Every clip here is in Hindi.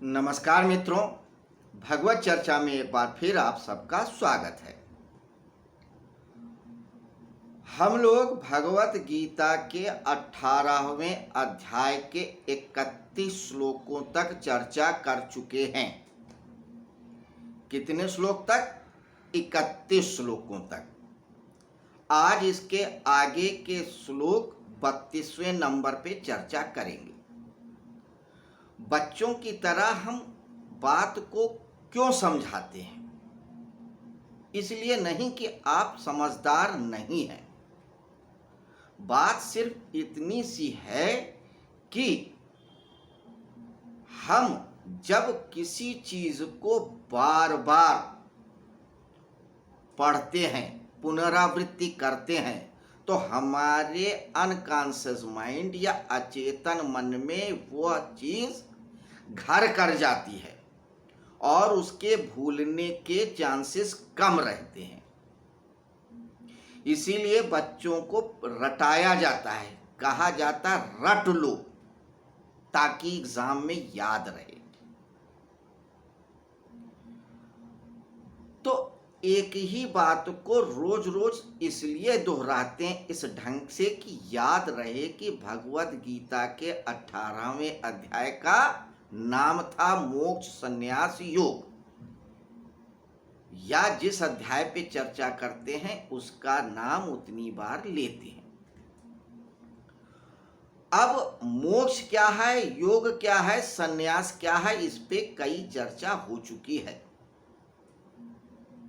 नमस्कार मित्रों, भगवत चर्चा में एक बार फिर आप सबका स्वागत है। हम लोग भगवत गीता के 18वें अध्याय के 31 श्लोकों तक चर्चा कर चुके हैं। कितने श्लोक तक? 31 श्लोकों तक। आज इसके आगे के श्लोक 32वें नंबर पे चर्चा करेंगे। बच्चों की तरह हम बात को क्यों समझाते हैं? इसलिए नहीं कि आप समझदार नहीं हैं। बात सिर्फ इतनी सी है कि हम जब किसी चीज को बार बार पढ़ते हैं, पुनरावृत्ति करते हैं, तो हमारे अनकॉन्शियस माइंड या अचेतन मन में वह चीज घर कर जाती है और उसके भूलने के चांसेस कम रहते हैं। इसीलिए बच्चों को रटाया जाता है, कहा जाता है रट लो ताकि एग्जाम में याद रहे। तो एक ही बात को रोज रोज इसलिए दोहराते हैं इस ढंग से कि याद रहे कि भगवत गीता के 18वें अध्याय का नाम था मोक्ष संन्यास योग, या जिस अध्याय पे चर्चा करते हैं उसका नाम उतनी बार लेते हैं। अब मोक्ष क्या है, योग क्या है, संन्यास क्या है, इस पे कई चर्चा हो चुकी है।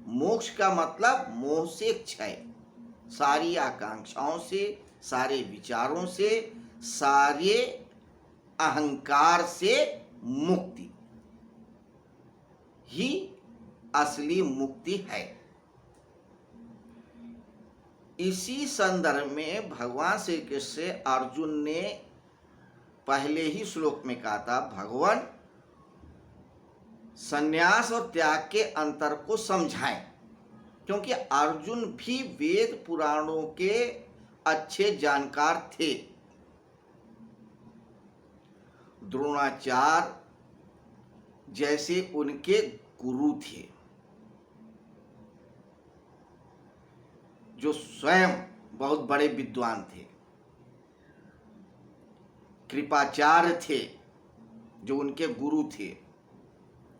मोक्ष का मतलब मोह से क्षय, सारी आकांक्षाओं से, सारे विचारों से, सारे अहंकार से मुक्ति ही असली मुक्ति है। इसी संदर्भ में भगवान श्री कृष्ण से अर्जुन ने पहले ही श्लोक में कहा था, भगवान संन्यास और त्याग के अंतर को समझाएं, क्योंकि अर्जुन भी वेद पुराणों के अच्छे जानकार थे। द्रोणाचार्य जैसे उनके गुरु थे, जो स्वयं बहुत बड़े विद्वान थे। कृपाचार्य थे जो उनके गुरु थे।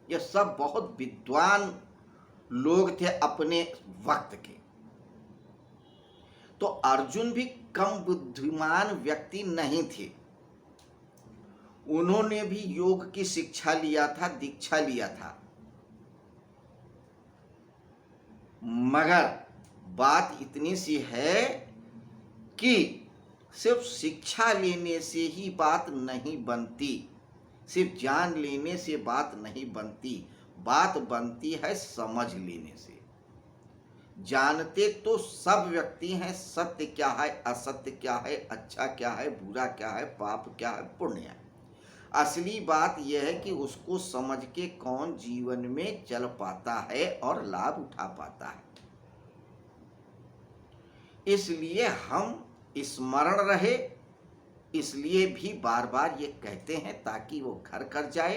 ये सब बहुत विद्वान लोग थे अपने वक्त के। तो अर्जुन भी कम बुद्धिमान व्यक्ति नहीं थे। उन्होंने भी योग की शिक्षा लिया था, दीक्षा लिया था। मगर बात इतनी सी है कि सिर्फ शिक्षा लेने से ही बात नहीं बनती, सिर्फ जान लेने से बात नहीं बनती, बात बनती है समझ लेने से। जानते तो सब व्यक्ति हैं, सत्य क्या है, असत्य क्या है, अच्छा क्या है, बुरा क्या है, पाप क्या है, पुण्य है। असली बात यह है कि उसको समझ के कौन जीवन में चल पाता है और लाभ उठा पाता है। इसलिए हम स्मरण रहे, इसलिए भी बार बार ये कहते हैं ताकि वो घर कर जाए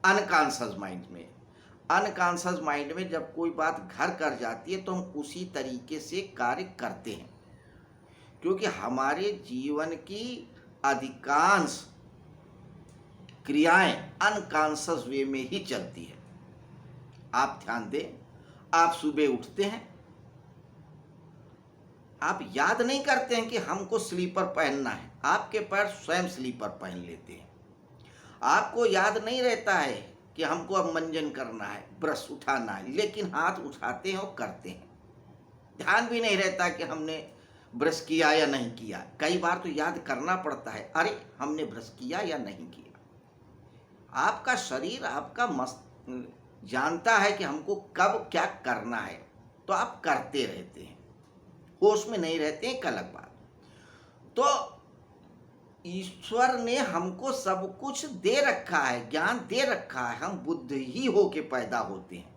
अनकॉन्शियस माइंड में। अनकॉन्शियस माइंड में जब कोई बात घर कर जाती है तो हम उसी तरीके से कार्य करते हैं, क्योंकि हमारे जीवन की अधिकांश क्रियाएं अनकॉन्शियस वे में ही चलती है। आप ध्यान दें, आप सुबह उठते हैं, आप याद नहीं करते हैं कि हमको स्लीपर पहनना है, आपके पैर स्वयं स्लीपर पहन लेते हैं। आपको याद नहीं रहता है कि हमको अब मंजन करना है, ब्रश उठाना है, लेकिन हाथ उठाते हैं और करते हैं। ध्यान भी नहीं रहता कि हमने ब्रश किया या नहीं किया। कई बार तो याद करना पड़ता है, अरे हमने ब्रश किया या नहीं किया। आपका शरीर, आपका मस्त जानता है कि हमको कब क्या करना है, तो आप करते रहते हैं, होश में नहीं रहते हैं, एक अलग बात। तो ईश्वर ने हमको सब कुछ दे रखा है, ज्ञान दे रखा है, हम बुद्ध ही होके पैदा होते हैं।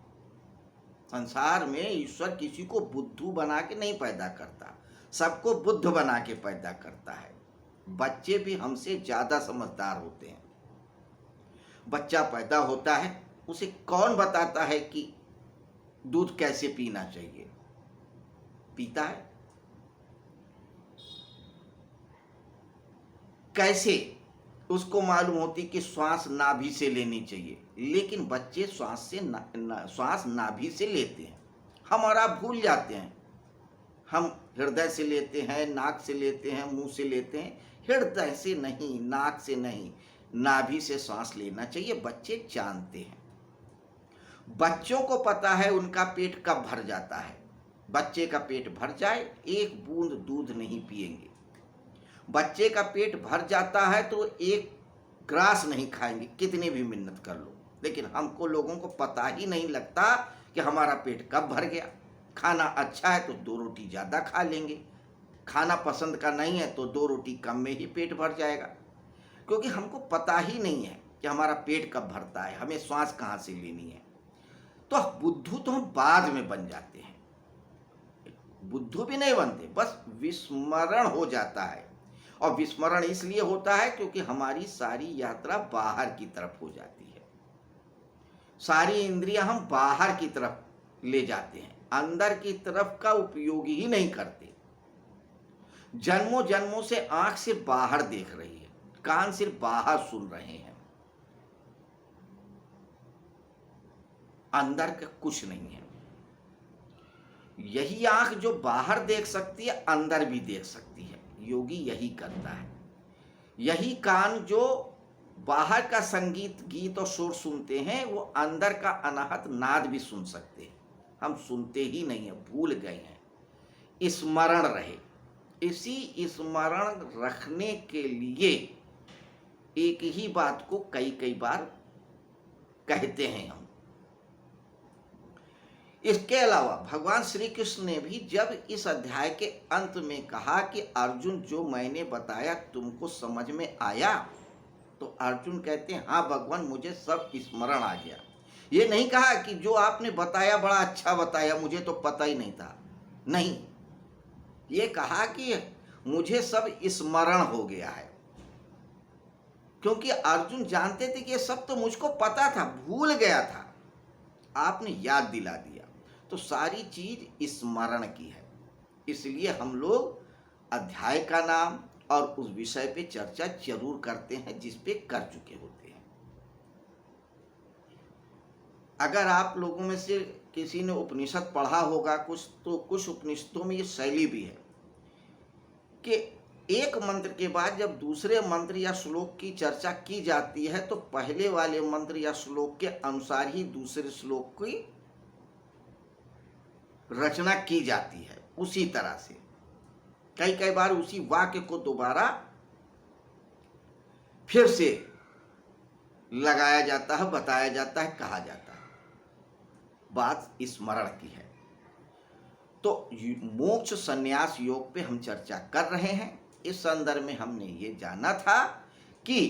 संसार में ईश्वर किसी को बुद्धू बना के नहीं पैदा करता, सबको बुद्ध बना के पैदा करता है। बच्चे भी हमसे ज़्यादा समझदार होते हैं। बच्चा पैदा होता है, उसे कौन बताता है कि दूध कैसे पीना चाहिए? पीता है। कैसे उसको मालूम होती कि श्वास नाभि से लेनी चाहिए, लेकिन बच्चे श्वास नाभि से लेते हैं, हम और आप भूल जाते हैं। हम हृदय से लेते हैं, नाक से लेते हैं, मुंह से लेते हैं। हृदय से नहीं, नाक से नहीं, नाभि से सांस लेना चाहिए, बच्चे जानते हैं। बच्चों को पता है उनका पेट कब भर जाता है। बच्चे का पेट भर जाए, एक बूंद दूध नहीं पिएंगे। बच्चे का पेट भर जाता है तो एक ग्रास नहीं खाएंगे, कितनी भी मिन्नत कर लो। लेकिन हमको लोगों को पता ही नहीं लगता कि हमारा पेट कब भर गया। खाना अच्छा है तो 2 रोटी ज़्यादा खा लेंगे, खाना पसंद का नहीं है तो 2 रोटी कम में ही पेट भर जाएगा, क्योंकि हमको पता ही नहीं है कि हमारा पेट कब भरता है, हमें श्वास कहाँ से लेनी है। तो बुद्धू तो हम बाद में बन जाते हैं, बुद्धू भी नहीं बनते, बस विस्मरण हो जाता है। और विस्मरण इसलिए होता है क्योंकि हमारी सारी यात्रा बाहर की तरफ हो जाती है। सारी इंद्रियां हम बाहर की तरफ ले जाते हैं, अंदर की तरफ का उपयोग ही नहीं करते। जन्मों जन्मों से आंख सिर्फ बाहर देख रही है, कान सिर्फ बाहर सुन रहे हैं, अंदर का कुछ नहीं है। यही आंख जो बाहर देख सकती है, अंदर भी देख सकती है, योगी यही करता है। यही कान जो बाहर का संगीत, गीत और शोर सुनते हैं, वो अंदर का अनाहत नाद भी सुन सकते हैं। हम सुनते ही नहीं है, भूल गए हैं। स्मरण रहे, इसी स्मरण रखने के लिए एक ही बात को कई कई बार कहते हैं हम। इसके अलावा भगवान श्री कृष्ण ने भी जब इस अध्याय के अंत में कहा कि अर्जुन जो मैंने बताया तुमको समझ में आया, तो अर्जुन कहते हैं हाँ भगवान, मुझे सब स्मरण आ गया। ये नहीं कहा कि जो आपने बताया बड़ा अच्छा बताया, मुझे तो पता ही नहीं था। नहीं, ये कहा कि मुझे सब स्मरण हो गया है, क्योंकि अर्जुन जानते थे कि ये सब तो मुझको पता था, भूल गया था, आपने याद दिला दिया। तो सारी चीज स्मरण की है। इसलिए हम लोग अध्याय का नाम और उस विषय पे चर्चा जरूर करते हैं जिस पे कर चुके होते हैं। अगर आप लोगों में से किसी ने उपनिषद पढ़ा होगा कुछ, तो कुछ उपनिषदों में ये शैली भी है कि एक मंत्र के बाद जब दूसरे मंत्र या श्लोक की चर्चा की जाती है, तो पहले वाले मंत्र या श्लोक के अनुसार ही दूसरे श्लोक की रचना की जाती है। उसी तरह से कई कई बार उसी वाक्य को दोबारा फिर से लगाया जाता है, बताया जाता है, कहा जाता है। बात स्मरण की है। तो मोक्ष संन्यास योग पे हम चर्चा कर रहे हैं। इस संदर्भ में हमने ये जाना था कि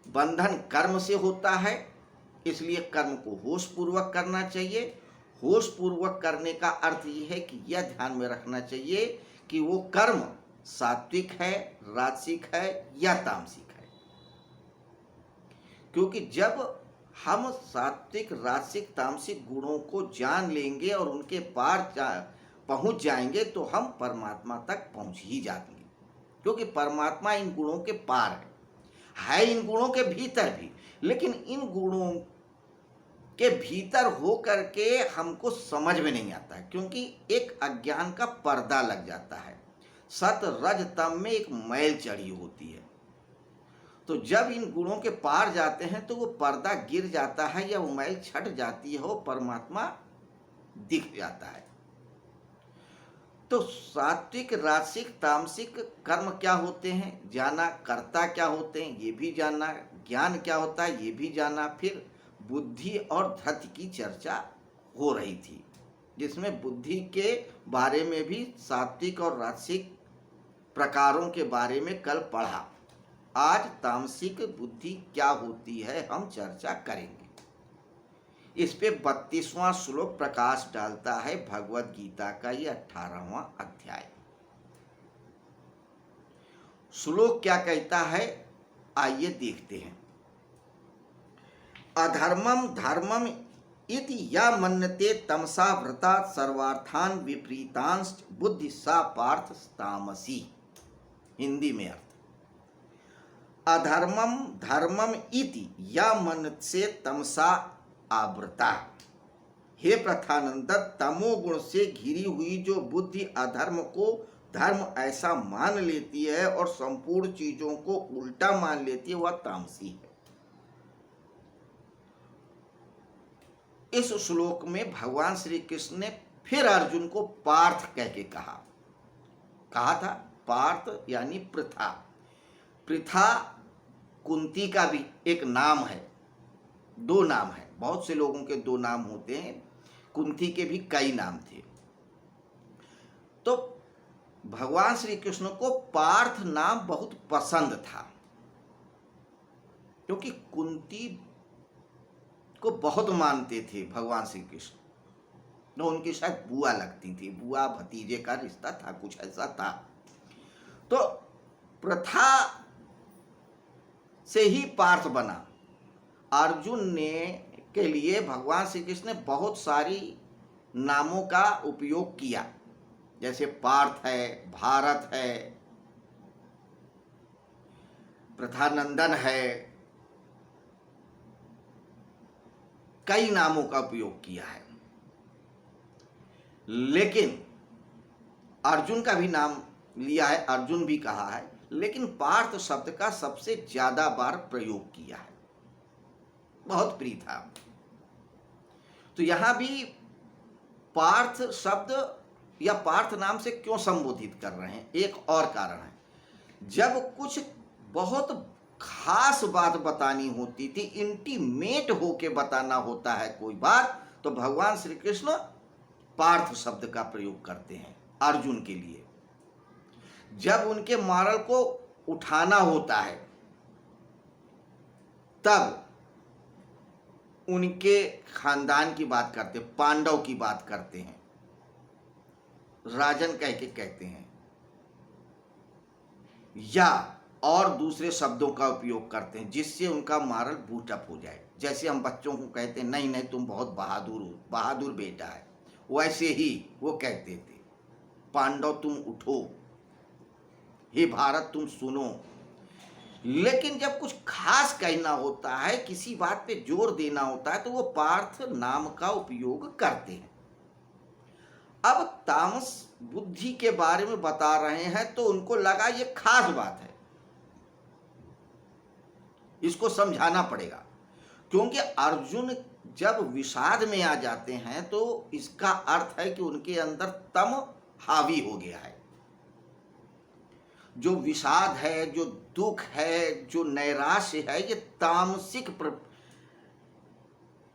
बंधन कर्म से होता है, इसलिए कर्म को होश पूर्वक करना चाहिए। होश पूर्वक करने का अर्थ ये है कि यह ध्यान में रखना चाहिए कि वो कर्म सात्विक है, राजसिक है या तामसिक है। क्योंकि जब हम सात्विक, राजसिक, तामसिक गुणों को जान लेंगे और उनके पार पहुंच जाएंगे, तो हम परमात्मा तक पहुंच ही जाएंगे। क्योंकि परमात्मा इन गुणों के पार है इन गुणों के भीतर भी, लेकिन इन गुणों के भीतर हो करके हमको समझ में नहीं आता है, क्योंकि एक अज्ञान का पर्दा लग जाता है। सत रज तम में एक मैल चढ़ी होती है। तो जब इन गुणों के पार जाते हैं तो वो पर्दा गिर जाता है या वो मैल छट जाती है, वो परमात्मा दिख जाता है। तो सात्विक, राजसिक, तामसिक कर्म क्या होते हैं जाना, कर्ता क्या होते हैं ये भी जाना, ज्ञान क्या होता है ये भी जाना। फिर बुद्धि और धृति की चर्चा हो रही थी, जिसमें बुद्धि के बारे में भी सात्विक और राजसिक प्रकारों के बारे में कल पढ़ा। आज तामसिक बुद्धि क्या होती है हम चर्चा करेंगे। इस पे 32वां श्लोक प्रकाश डालता है भगवत गीता का ये 18वां अध्याय। श्लोक क्या कहता है आइए देखते हैं। अधर्मम धर्मम इति या मन्यते तमसा व्रता सर्वार्थान विपरीतांश बुद्धि सा पार्थ तामसी। हिंदी में अर्थ, अधर्मम धर्मम इति या मन्यते तमसा आवृता। हे प्रथानंद, तमोगुण से घिरी हुई जो बुद्धि अधर्म को धर्म ऐसा मान लेती है और संपूर्ण चीजों को उल्टा मान लेती है, वह तामसी है। इस श्लोक में भगवान श्री कृष्ण ने फिर अर्जुन को पार्थ कह के कहा था। पार्थ यानी पृथा। पृथा कुंती का भी एक नाम है, दो नाम है। बहुत से लोगों के दो नाम होते हैं, कुंती के भी कई नाम थे। तो भगवान श्री कृष्ण को पार्थ नाम बहुत पसंद था, क्योंकि कुंती को बहुत मानते थे भगवान श्री कृष्ण। तो उनकी शायद बुआ लगती थी, बुआ भतीजे का रिश्ता था, कुछ ऐसा था। तो प्रथा से ही पार्थ बना। अर्जुन ने के लिए भगवान श्री कृष्ण ने बहुत सारी नामों का उपयोग किया, जैसे पार्थ है, भारत है, प्रथानंदन है, कई नामों का उपयोग किया है। लेकिन अर्जुन का भी नाम लिया है, अर्जुन भी कहा है, लेकिन पार्थ शब्द का सबसे ज्यादा बार प्रयोग किया है, बहुत प्रिय था। तो यहां भी पार्थ शब्द या पार्थ नाम से क्यों संबोधित कर रहे हैं, एक और कारण है। जब कुछ बहुत खास बात बतानी होती थी, इंटीमेट होके बताना होता है कोई बात, तो भगवान श्री कृष्ण पार्थ शब्द का प्रयोग करते हैं अर्जुन के लिए। जब उनके मॉरल को उठाना होता है, तब उनके खानदान की बात करते, पांडव की बात करते हैं, राजन कह के कहते हैं, या और दूसरे शब्दों का उपयोग करते हैं जिससे उनका मॉरल बूस्टअप हो जाए। जैसे हम बच्चों को कहते हैं, नहीं नहीं तुम बहुत बहादुर हो, बहादुर बेटा है, वैसे ही वो कहते थे, पांडव तुम उठो, हे भारत तुम सुनो। लेकिन जब कुछ खास कहना होता है, किसी बात पे जोर देना होता है, तो वो पार्थ नाम का उपयोग करते हैं। अब तामस बुद्धि के बारे में बता रहे हैं, तो उनको लगा ये खास बात है, इसको समझाना पड़ेगा। क्योंकि अर्जुन जब विषाद में आ जाते हैं, तो इसका अर्थ है कि उनके अंदर तम हावी हो गया है। जो विषाद है, जो दुख है, जो नैराश्य है, ये तामसिक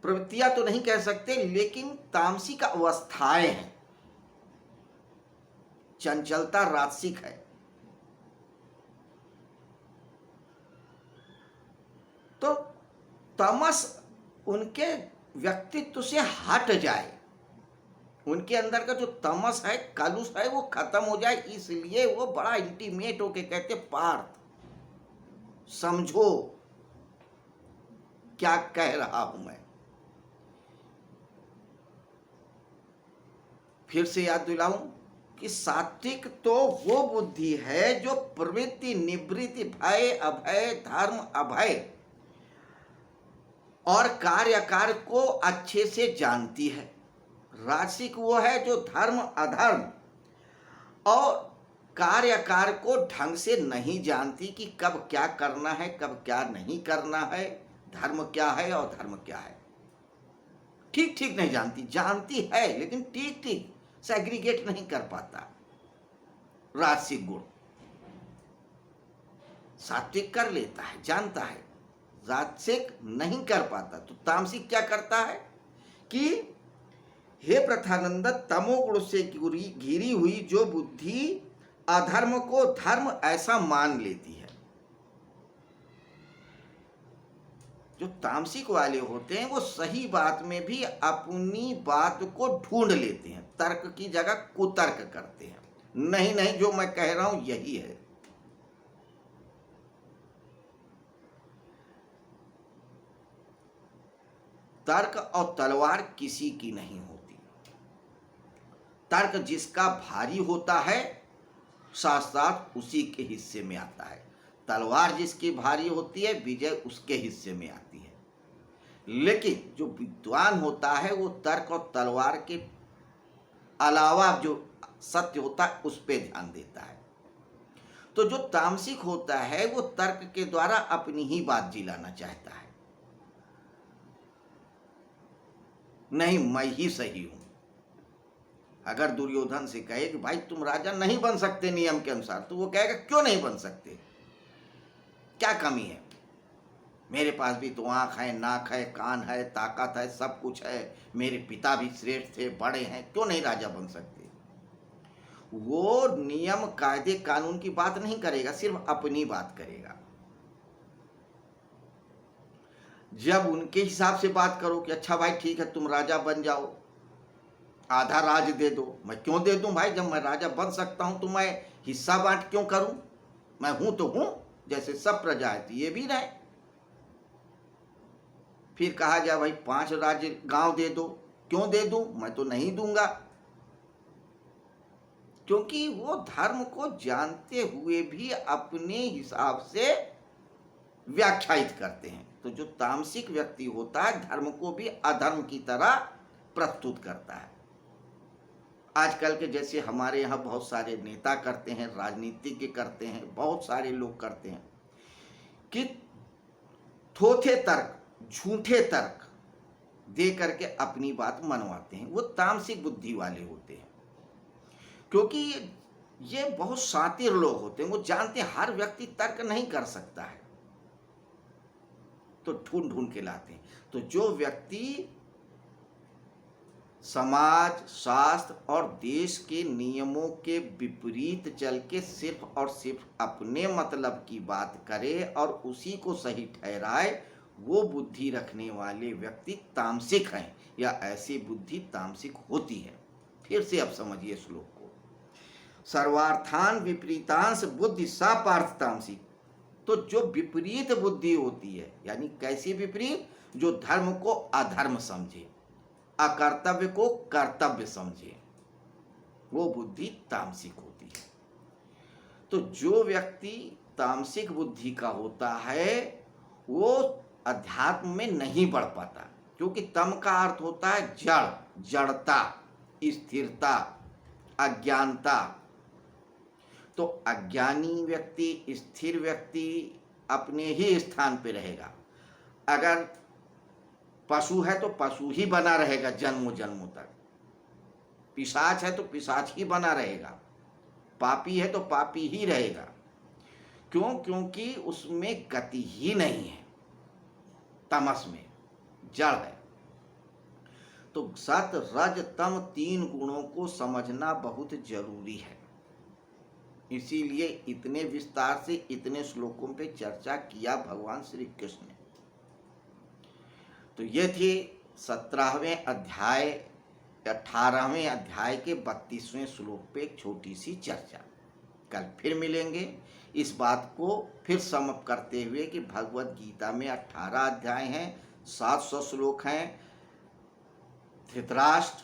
प्रवृत्तियां तो नहीं कह सकते, लेकिन तामसिक अवस्थाएं हैं। चंचलता राजसिक है। तो तमस उनके व्यक्तित्व से हट जाए, उनके अंदर का जो तमस है, कलुष है, वो खत्म हो जाए, इसलिए वो बड़ा इंटीमेट होके कहते, पार्थ समझो क्या कह रहा हूं मैं। फिर से याद दिलाऊं कि सात्विक तो वो बुद्धि है जो प्रवृत्ति, निवृत्ति, भय, अभय, धर्म, अभय और कार्य को अच्छे से जानती है। राजसिक वो है जो धर्म, अधर्म और कार्य को ढंग से नहीं जानती कि कब क्या करना है, कब क्या नहीं करना है, धर्म क्या है और धर्म क्या है। ठीक ठीक नहीं जानती, जानती है लेकिन ठीक ठीक सेग्रीगेट नहीं कर पाता। राजसिक गुण सात्विक कर लेता है, जानता है, राजसिक नहीं कर पाता। तो तामसिक क्या करता है कि हे प्रथानंद, तमोगुण से घिरी हुई जो बुद्धि अधर्म को धर्म ऐसा मान लेती है। जो तामसिक वाले होते हैं वो सही बात में भी अपनी बात को ढूंढ लेते हैं, तर्क की जगह कुतर्क करते हैं। नहीं नहीं, जो मैं कह रहा हूं यही है। तर्क और तलवार किसी की नहीं होती। तर्क जिसका भारी होता है साथ साथ उसी के हिस्से में आता है। तलवार जिसकी भारी होती है विजय उसके हिस्से में आती है। लेकिन जो विद्वान होता है वो तर्क और तलवार के अलावा जो सत्य होता है उस पर ध्यान देता है। तो जो तामसिक होता है वो तर्क के द्वारा अपनी ही बात जिलाना चाहता है, नहीं मैं ही सही हूं। अगर दुर्योधन से कहे कि भाई तुम राजा नहीं बन सकते नियम के अनुसार, तो वो कहेगा क्यों नहीं बन सकते, क्या कमी है, मेरे पास भी तो आँख है, नाक है, कान है, ताकत है, सब कुछ है, मेरे पिता भी श्रेष्ठ थे, बड़े हैं, क्यों नहीं राजा बन सकते। वो नियम कायदे कानून की बात नहीं करेगा, सिर्फ अपनी बात करेगा। जब उनके हिसाब से बात करो कि अच्छा भाई ठीक है तुम राजा बन जाओ, आधा राज दे दो, मैं क्यों दे दूं भाई, जब मैं राजा बन सकता हूं तो मैं हिस्सा बांट क्यों करूं, मैं हूं तो हूं, जैसे सब प्रजा है तो ये भी रहे। फिर कहा जाए भाई 5 राज्य गांव दे दो, क्यों दे दूं, मैं तो नहीं दूंगा। क्योंकि वो धर्म को जानते हुए भी अपने हिसाब से व्याख्यायित करते हैं। तो जो तामसिक व्यक्ति होता है धर्म को भी अधर्म की तरह प्रस्तुत करता है। आजकल के जैसे हमारे यहाँ बहुत सारे नेता करते हैं, राजनीतिज्ञ करते हैं, बहुत सारे लोग करते हैं कि थोथे तर्क, झूठे तर्क दे करके अपनी बात मनवाते हैं। वो तामसिक बुद्धि वाले होते हैं, क्योंकि ये बहुत शातिर लोग होते हैं। वो जानते हैं हर व्यक्ति तर्क नहीं कर सकता है, तो ढूंढ ढूंढ के लाते हैं। तो जो व्यक्ति समाज, शास्त्र और देश के नियमों के विपरीत चल के सिर्फ और सिर्फ अपने मतलब की बात करे और उसी को सही ठहराए, वो बुद्धि रखने वाले व्यक्ति तामसिक हैं, या ऐसी बुद्धि तामसिक होती है। फिर से अब समझिए श्लोक को। सर्वार्थान विपरीतांश बुद्धि सा पार्थ तामसिक। तो जो विपरीत बुद्धि होती है, यानी कैसी विपरीत, जो धर्म को अधर्म समझे, अकर्तव्य को कर्तव्य समझे, वो बुद्धि तामसिक होती है। तो जो व्यक्ति तामसिक बुद्धि का होता है वो अध्यात्म में नहीं बढ़ पाता, क्योंकि तम का अर्थ होता है जड़, जड़ता, स्थिरता, अज्ञानता। तो अज्ञानी व्यक्ति, स्थिर व्यक्ति अपने ही स्थान पे रहेगा। अगर पशु है तो पशु ही बना रहेगा जन्मों जन्मों तक, पिशाच है तो पिशाच ही बना रहेगा, पापी है तो पापी ही रहेगा। क्यों? क्योंकि उसमें गति ही नहीं है, तमस में जड़ है। तो सत, रज, तम 3 गुणों को समझना बहुत जरूरी है। इसीलिए इतने विस्तार से इतने श्लोकों पे चर्चा किया भगवान श्री कृष्ण ने। तो ये थी 17वें अध्याय 18वें अध्याय के 32वें श्लोक पे एक छोटी सी चर्चा। कल फिर मिलेंगे इस बात को फिर समअप करते हुए कि भगवत गीता में 18 अध्याय हैं, 700 श्लोक हैं। धृतराष्ट्र,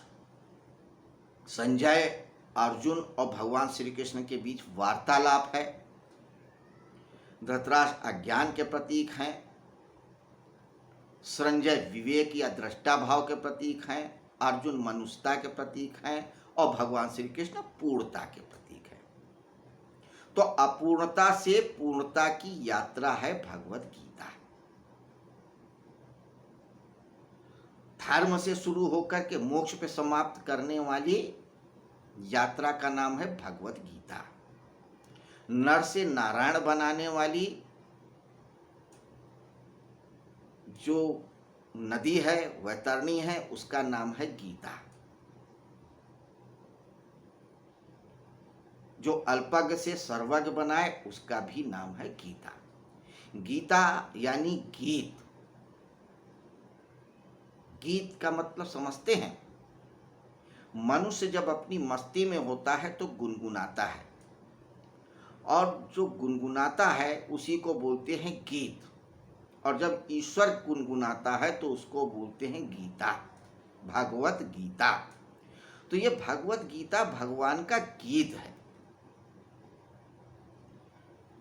संजय, अर्जुन और भगवान श्री कृष्ण के बीच वार्तालाप है। धृतराष्ट्र अज्ञान के प्रतीक हैं, संजय विवेक या दृष्टा भाव के प्रतीक हैं, अर्जुन मनुष्यता के प्रतीक हैं और भगवान श्री कृष्ण पूर्णता के प्रतीक हैं। तो अपूर्णता से पूर्णता की यात्रा है भगवत गीता। धर्म से शुरू होकर के मोक्ष पे समाप्त करने वाली यात्रा का नाम है भगवत गीता। नर से नारायण बनाने वाली जो नदी है, वैतरणी है, उसका नाम है गीता। जो अल्पज्ञ से सर्वज्ञ बनाए उसका भी नाम है गीता। गीता यानी गीत। गीत का मतलब समझते हैं, मनुष्य जब अपनी मस्ती में होता है तो गुनगुनाता है, और जो गुनगुनाता है उसी को बोलते हैं गीत। और जब ईश्वर गुनगुनाता है तो उसको बोलते हैं गीता, भगवत गीता। तो ये भगवत गीता भगवान का गीत है।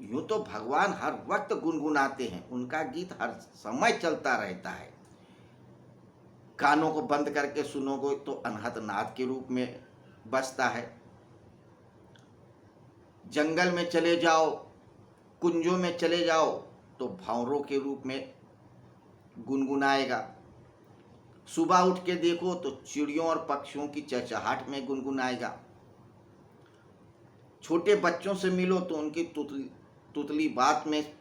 यूं तो भगवान हर वक्त गुनगुनाते हैं, उनका गीत हर समय चलता रहता है। कानों को बंद करके सुनोगे तो अनहद नाद के रूप में बजता है। जंगल में चले जाओ, कुंजों में चले जाओ तो भंवरों के रूप में गुनगुनाएगा। सुबह उठ के देखो तो चिड़ियों और पक्षियों की चहचहाट में गुनगुनाएगा। छोटे बच्चों से मिलो तो उनकी तुतली बात में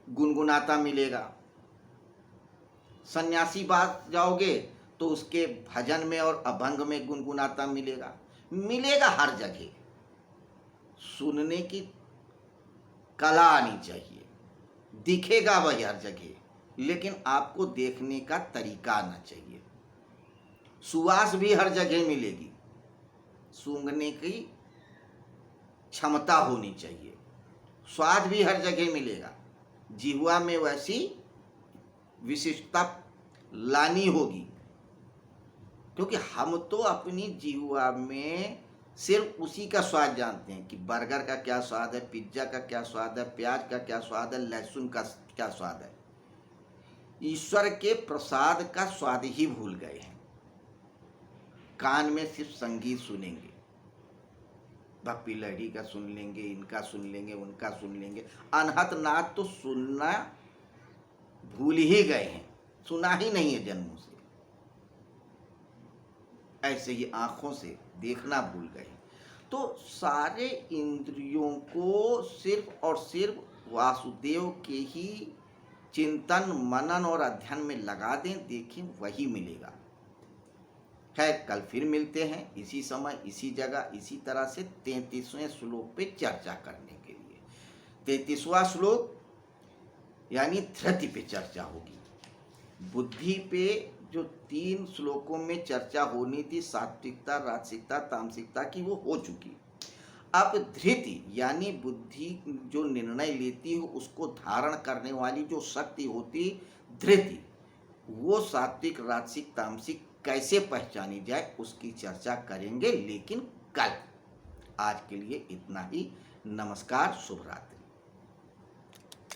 गुनगुनाता मिलेगा। सन्यासी बात जाओगे तो उसके भजन में और अभंग में गुनगुनाता मिलेगा। मिलेगा हर जगह। सुनने की कला आनी चाहिए, दिखेगा वही हर जगह, लेकिन आपको देखने का तरीका आना चाहिए। सुवास भी हर जगह मिलेगी, सूंघने की क्षमता होनी चाहिए। स्वाद भी हर जगह मिलेगा, जिह्वा में वैसी विशिष्टता लानी होगी। क्योंकि हम तो अपनी जिह्वा में सिर्फ उसी का स्वाद जानते हैं कि बर्गर का क्या स्वाद है, पिज्ज़ा का क्या स्वाद है, प्याज का क्या स्वाद है, लहसुन का क्या स्वाद है। ईश्वर के प्रसाद का स्वाद ही भूल गए हैं। कान में सिर्फ संगीत सुनेंगे, भप्पी लहरी का सुन लेंगे, इनका सुन लेंगे, उनका सुन लेंगे। अनहत नाद तो सुनना भूल ही गए हैं, सुना ही नहीं है जन्मों से। ऐसे ही आंखों से देखना भूल गए। तो सारे इंद्रियों को सिर्फ और सिर्फ वासुदेव के ही चिंतन, मनन और अध्ययन में लगा दें, देखें वही मिलेगा। है, कल फिर मिलते हैं इसी समय, इसी जगह, इसी तरह से 33वें श्लोक पे चर्चा करने के लिए। 33वां श्लोक यानी धृति पे चर्चा होगी। बुद्धि पे जो 3 श्लोकों में चर्चा होनी थी, सात्विकता, राजसिकता, तामसिकता की, वो हो चुकी। अब धृति यानी बुद्धि जो निर्णय लेती है उसको धारण करने वाली जो शक्ति होती, धृति, वो सात्विक, राजसिक, तामसिक कैसे पहचानी जाए उसकी चर्चा करेंगे, लेकिन कल। आज के लिए इतना ही। नमस्कार, शुभ रात्रि।